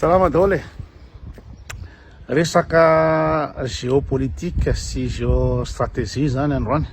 Salama daholo resaka géopolitique sy géostratégie zany androany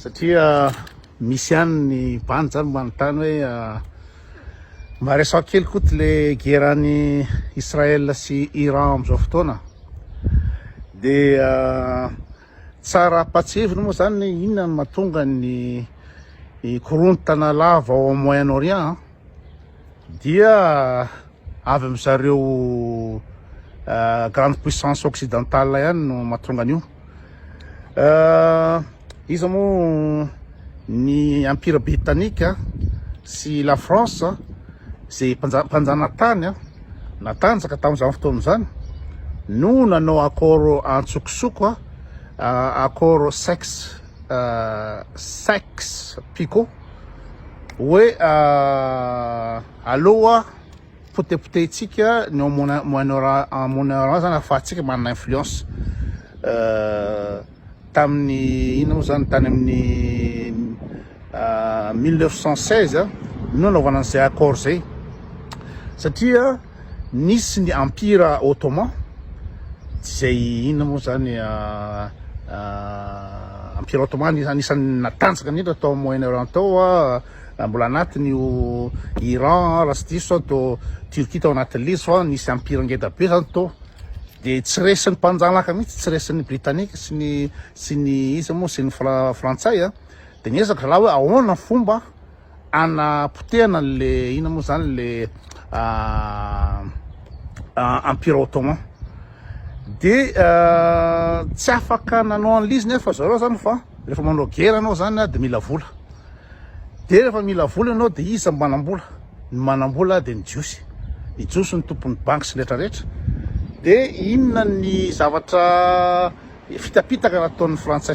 satria misy ihany ny bany zany manontany hoe mba resaka kely koty le guerran'ny Israël sy Iran am'izao fotoana de tsara patsevina moa zany inona no mahatonga ny korontana lava ao Moyen-Orient dia avy am'zareo grande puissance occidentale ihany no mahatonga an'io. Izy moa ny empire britannique sy la France zay mpanjana tany natanjaka tamin'izany fotoana zany no nanao accord antsokosoko accord sex picot hoe aloha potepotetsika ny Moyen-Orient zany ahafahantsika manana influence tamin'ny ino moa zany tany amin'ny 1916 no naovana an'izay accord zay satria nisy ny empire ottoman zay ino moa zany empire ottoman anisan'ny natanjaka indrindra tao Moyen-Orient tao mbola anatiny io Iran raha sy diso atao Turquie tao anatin'le izy fa nisy empire ngeda be zany tao de tsy resin'ny mpanjanaka mihitsy tsy resin'ny britannique sy ny izy moa sy ny frantsay de niezaka raha hoe ahoana fomba anapotehana le ina moa zany le empire ottoman de tsy afaka nanao an'lizy nefa zareo zany fa rehefa manao guerre anao zany de mila vola de rehefa mila vola anao de iza manambola ny manambola de ny jiosy ny tompon'ny banky sy rehetrarehetra de inona ny zavatra fitapitaka nataon'ny frantsay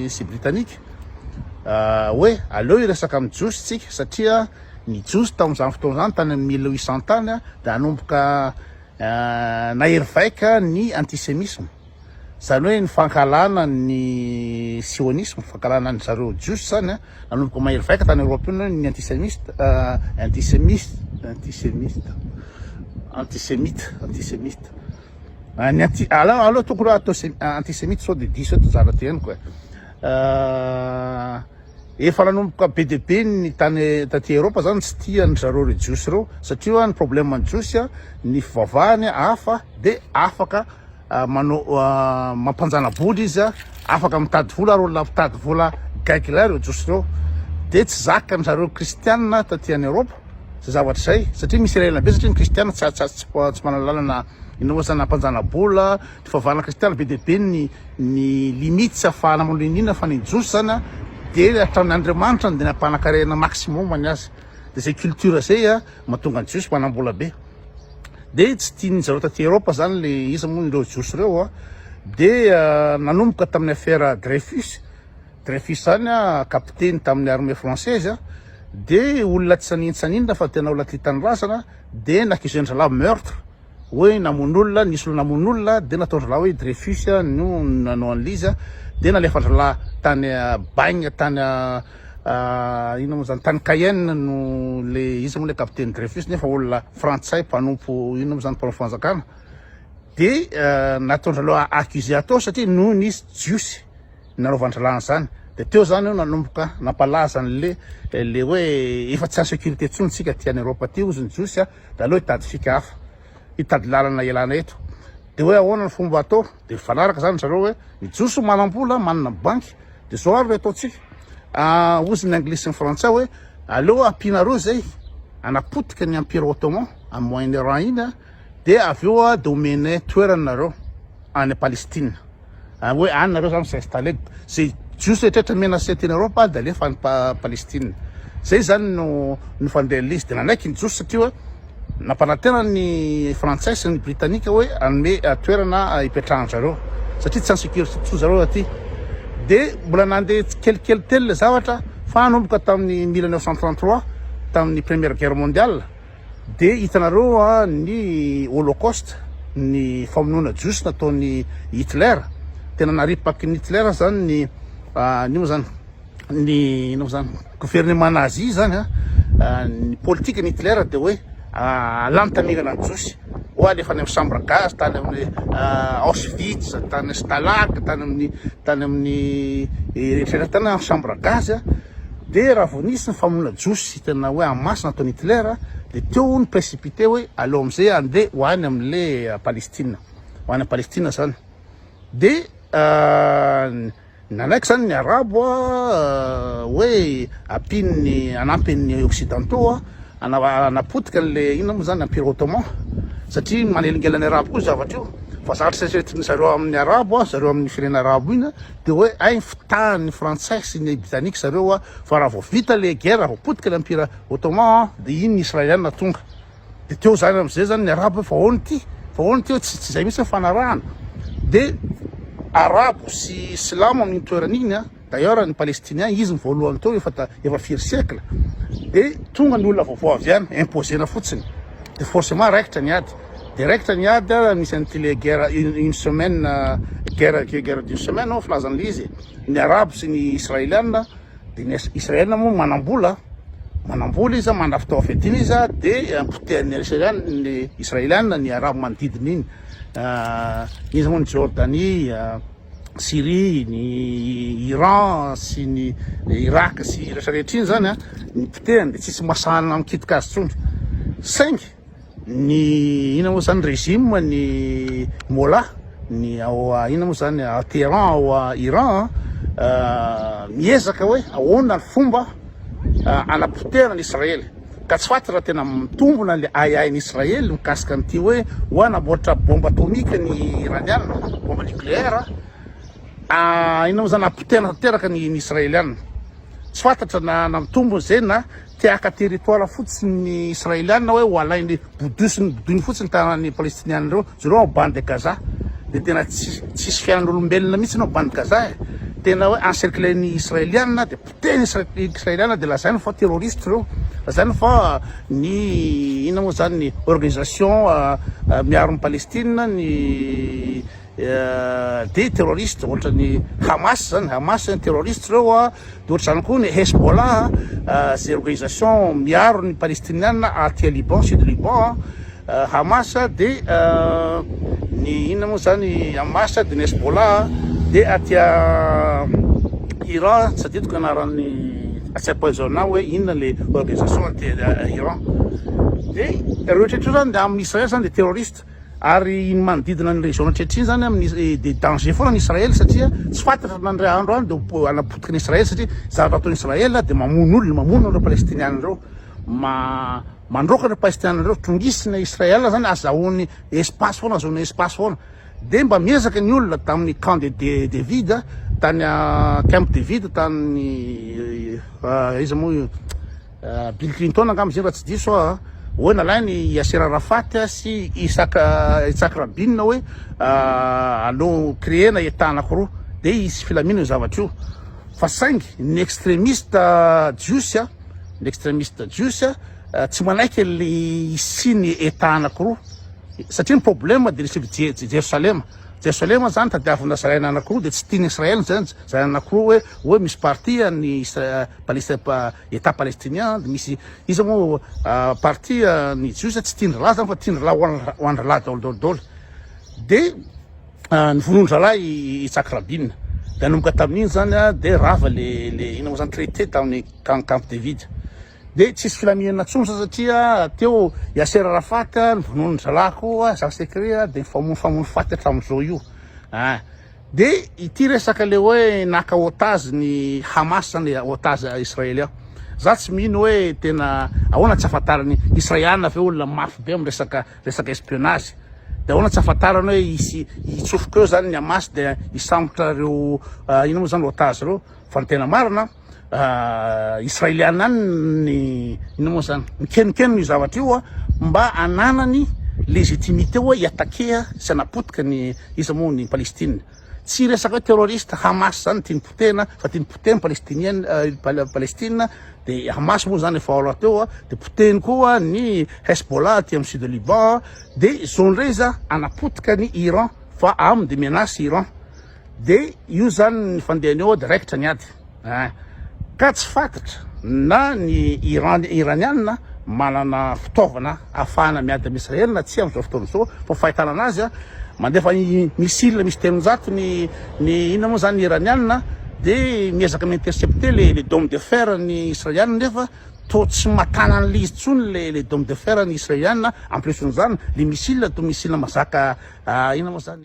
sy britannique hoe aleo iresaka amin'ny jiosy tsika satria ny jiosy tamin'izany fotoana zany tany amin'ny 1800 tany de anomboka nahery vaika ny antisémisme zany hoe ny fankalana ny sionisme fankalana ny zareo jiosy zany nanomboka mahery vaika tany Europe io ny antisémite aloha tokony atao antisémite sao de diso eto zara ty ihany koa efa nanomboka be de be ny tany taty Europa zany tsy tiany zareo re jiosy reo satria ny problème ny jiosy ny fivavahany hafa de afaka manao mampanjana boly izy afaka mitady vola ary olona mitady vola gaikilay reo jiosy reo de tsy zakany zareo kristianina taty any Europa zay zavatra zay satria misy relana be satria ny kristianina tsy manana lalana ino moa zany nampanjana bola ny fivavahana kristianina be de be ny limite tsy ahafahana manoloinina fa ny jiosy zany de hatramin'Andriamanitra de nampanankarena maximum any azy de zay culture zay mahatonga ny jiosy manambola be de tsy tiany zareo taty Europa zany le izy moa nireo jiosy reo de nanomboka tamin'ny affaire Dreyfus zany capitaine tamin'ny armée française de olona tsy saninitsaninona fa tena olona tlitany razana de nakizendralahy meurtre hoe namon'olona nisy olona namon'olona de nataondralahy hoe Dreyfus no nanao an'lizy de nalefandralahy tany Bagne tany ino moa zany tany Cayenne no le izy moa le capitaine Dreyfus nefa olona frantsay mpanompo ino moa zany mpanompo fanjakana de nataondralahy accusé atao satria no nisy jiosy nanaovandralahany zany de teo zany io nanomboka nampalaza an'le hoe efa tsy insécurité tsony tsika ty any Europa ty ozy ny jiosy da aleo hitady fika hafa hitady lalana ialana eto de hoe ahoana ny fomba atao de fanaraka zany zareo hoe ny jiosy manambola manana banky de zao ary ataotsika ozy ny anglisy ny frantsay hoe aleo ampinareo zay anapotika ny empire ottoman amin'ny Moyen-Orient iny de avy eo de omena toeranareo any Palestine hoe any nareo zany s'installer zay jiosy rehetrarehetra menacé teny Europa de alefa any Palestine zay zany no fandeha l'izy de nanaiky ny jiosy satria hoe nampanantena ny frantsay sy ny britannique hoe anome toerana ipetrahanjareo satria tsy insécurité tso zareo aty de mbola nandeha kelikely tely le zavatra fa nanomboka tamin'ny 1933 tamin'ny première guerre mondiale de hitanareo ny holocauste ny famonoana jiosy nataon'ny Hitler tena naripaky ny Hitler zany ny ino zany ny ino zany gouvernement nazi zany ny politique ny Hitler de hoe lanontanirana ny Jiosy alefa any amin'ny chambre gaz, tany amin'ny Auschwitz, tany Stalag, tany amin'ny rehetra tany amin'ny chambre gaz de raha vao nisy ny famonoana Jiosy tena hoe en masse nataony Hitler de teo ny précipité hoe aleo am'izay andeha ho any amin'le Palestine, ho any Palestine zany. De nanaiky zany ny arabo hoe anampin'ny occidentaux anapotika an'le ina moa zany empire ottoman satria manelingela ny arabo koa zavatra io fa zavatra sesretiny zareo amin'ny arabo zareo amin'ny firenena arabo ina de hoe ay fitahan'ny frantsay sy ny britannique zareo fa raha vao vita le guerre vao potika le empire ottoman de iny ny israeliana tonga de teo zany am'izay zany ny arabo fa ahoany ty tsy zay mihitsy fanarahana de arabo sy silamo amin'ny toerana iny d'ailleurs ny palestinien izy ny voalohany teo efa firy siècle de tonga ny olona vaovao avy any imposena fotsiny de forcément raikitra ny ady misy an'ty guerre une semaine guerre d'une semaine filazan'le izy ny arabo sy ny israeliana de ny israeliana moa manambola izy mandrafitao fediny izy de ampotehan'ny israeliana ny arabo manodidina iny izy moa ny Jordanie, Syrie, ny Iran sy ny Irak sy rehetrarehetra iny zany ny potehany de tsisy masahana mikitika azy tsony saingy ny ina moa zany régime ny Mola ny ina moa zany Téhéran ao Iran miezaka hoe ahoana ny fomba anapotehana ny Israely ka tsy faty raha tena mitombona le ayain'ny Israely mikasika an'ity hoe anamboatra bombe atomika ny iraniana bombe nucléaire ina moa zany apotehana tanteraka ny israeliana tsy fantatra na mitombony zay na tiaka territoire fotsiny ny israeliana hoe ho alainy bodoiny fotsiny tanany palestiniana reo zareo bande de Gaza de tena tsisy fiainan'olombelona mihitsy nao bande de Gaza tena hoe encercleny israeliana de potehiny israeliana de lazainy fa terroriste reo lazainy fa ny ina moa zany ny organisation miaro ny Palestine ny de terroriste ohatra ny Hamas ny terroriste reo de ohatra zany koa ny Hezbollah zay organisation miaro ny palestiniana aty Liban, sud Liban Hamas de ny ina moa zany Hamas de ny Hezbollah de aty Iran tsy aditoko anaran'ny atsy-poisona hoe inona le organisation aty Iran de rehetraretra zany de amin'ny Israel zany de terroriste ary iny manodidina ny région rehetraretra iny zany amin'ny de danger foana ny Israel satria tsy fantatra nandray andro any de anapotika ny Israel satria zavatra ataon'ny Israel de mamono reo palestiniana reo mandroaka reo palestiniana reo tongisina Israel zany azahoany espace foana de mba miezaka ny olona tamin'ny camp de David tany camp David tany izy moa Bill Clinton angamba zay raha tsy diso hoe nalainy Yasser Arafat sy Isaac Rabin hoe aleo créena état anankiroa de isy filamina io zavatra io fa saingy ny extrémiste jiosy tsy manaiky le isiny état anankiroa satria ny problème de nisy Jerusalema zany tadiavina zaraina anankiroa de tsy tiany Israel zany anankiroa hoe misy parti ny état palestinien de misy izy moa parti ny jiosy tsy tian-dralahy zany fa tian-dralahy ho an-dralahy daoldaoldaoly de ny vonon-dralahy Isaac Rabin de nanomboka tamin'iny zany de rava le ina moa zany traité tamin'ny camp David de tsisy filaminana tsony satria teo Yasser Arafat ny vononin-dralahy koa Jacques Secret de famono faty hatramin'izao io de ity resaka le hoe naka otage ny Hamas zany otage israélien za tsy mino hoe tena ahoana tsy afantarany israeliana ve olona mafy be amin'ny resaka espionnage de ahoana tsy afantarany hoe itsofoka eo zany ny Hamas de isambotra reo ina moa zany otage reo fa ny tena marina israeliana any ina moa zany mikenikeny io zavatra io mba ananany légitimité hoe iatakea sy anapotika ny izy moa ny Palestine tsy resaka hoe terroriste Hamas zany tiany potehana fa tiany potehany Palestine de Hamas moa zany efa ora teo de potehiny koa ny Hezbollah aty amin'ny sud Liban de zone rey za anapotika ny Iran fa aminy de menace Iran de io zany ny fandehany eo de raikitra ny ady ka tsy fantatra na ny iraniana manana fitaovana ahafahana miady amin'Israel na tsy amin'izao fotoana zao, fa fahitana anazy mandefa missile misy telonjato ny ina moa zany iranianina, de miezaka mi-intercepter le dôme de fer ny israelianina, nefa to tsy matana an'le izy tsony le dôme de fer ny israelianina. En plus n'izany le missile to missile mazaka ina moa zany